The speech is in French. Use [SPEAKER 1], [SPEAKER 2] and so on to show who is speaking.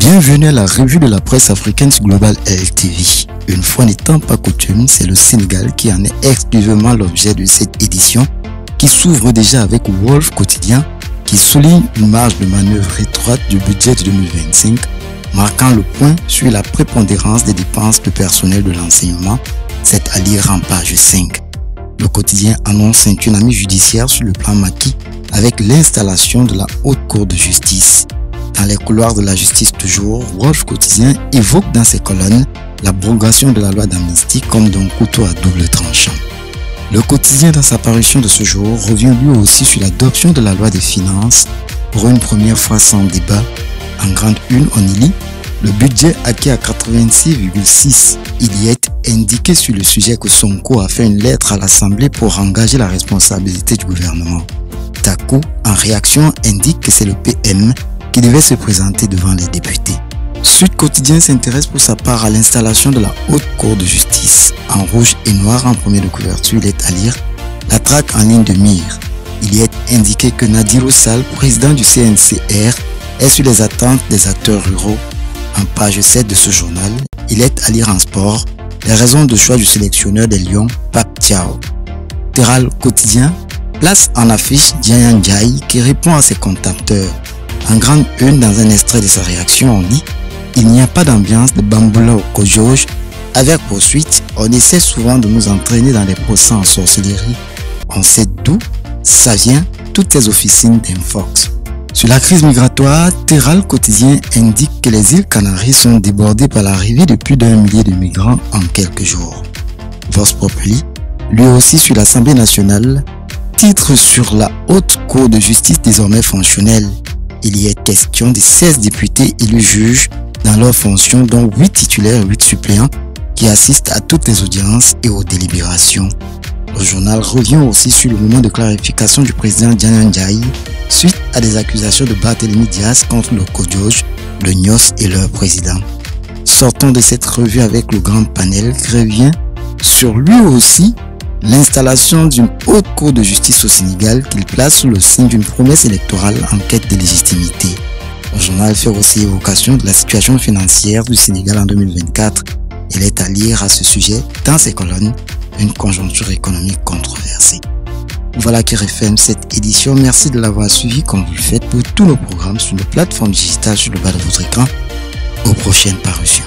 [SPEAKER 1] Bienvenue à la revue de la presse africaine sur Global LTV. Une fois n'étant pas coutume, c'est le Sénégal qui en est exclusivement l'objet de cette édition qui s'ouvre déjà avec Wolf Quotidien qui souligne une marge de manœuvre étroite du budget de 2025, marquant le point sur la prépondérance des dépenses de personnel de l'enseignement, c'est à lire en page 5. Le quotidien annonce un tsunami judiciaire sur le plan maquis avec l'installation de la Haute Cour de justice. Dans les couloirs de la justice toujours, Wolf Quotidien évoque dans ses colonnes l'abrogation de la loi d'amnistie comme d'un couteau à double tranchant. Le quotidien dans sa parution de ce jour revient lui aussi sur l'adoption de la loi des finances pour une première fois sans débat. En grande une, on y lit le budget acquis à 86,6. Il y est indiqué sur le sujet que Sonko a fait une lettre à l'Assemblée pour engager la responsabilité du gouvernement. Taku, en réaction, indique que c'est le PM qui devait se présenter devant les députés. Sud Quotidien s'intéresse pour sa part à l'installation de la Haute Cour de justice. En rouge et noir en premier de couverture, il est à lire la traque en ligne de mire. Il y est indiqué que Nadir Oussal, président du CNCR, est sur les attentes des acteurs ruraux. En page 7 de ce journal, il est à lire en sport les raisons de choix du sélectionneur des Lions, Pape Thiaw. Terral Quotidien place en affiche Dian Ndiaye qui répond à ses contacteurs. En grande une, dans un extrait de sa réaction, on dit « Il n'y a pas d'ambiance de bamboula au Kojoj. Avec poursuite, on essaie souvent de nous entraîner dans des procès en sorcellerie. On sait d'où ça vient, toutes ces officines d'Infox. » Sur la crise migratoire, Terral Quotidien indique que les îles Canaries sont débordées par l'arrivée de plus d'1 millier de migrants en quelques jours. Vox Populi, lui aussi sur l'Assemblée nationale, titre sur la Haute Cour de justice désormais fonctionnelle. Il y est question des 16 députés élus juges dans leurs fonctions, dont 8 titulaires et 8 suppléants qui assistent à toutes les audiences et aux délibérations. Le journal revient aussi sur le moment de clarification du président Dian Ndiaye suite à des accusations de Barthélémy Dias contre le Kojoj, le NIOS et leur président. Sortons de cette revue avec le grand panel qui revient sur lui aussi l'installation d'une haute cour de justice au Sénégal qu'il place sous le signe d'une promesse électorale en quête de légitimité. Le journal fait aussi évocation de la situation financière du Sénégal en 2024. Il est à lire à ce sujet dans ses colonnes une conjoncture économique controversée. Voilà qui referme cette édition. Merci de l'avoir suivi comme vous le faites pour tous nos programmes sur nos plateformes digitales sur le bas de votre écran. Aux prochaines parutions.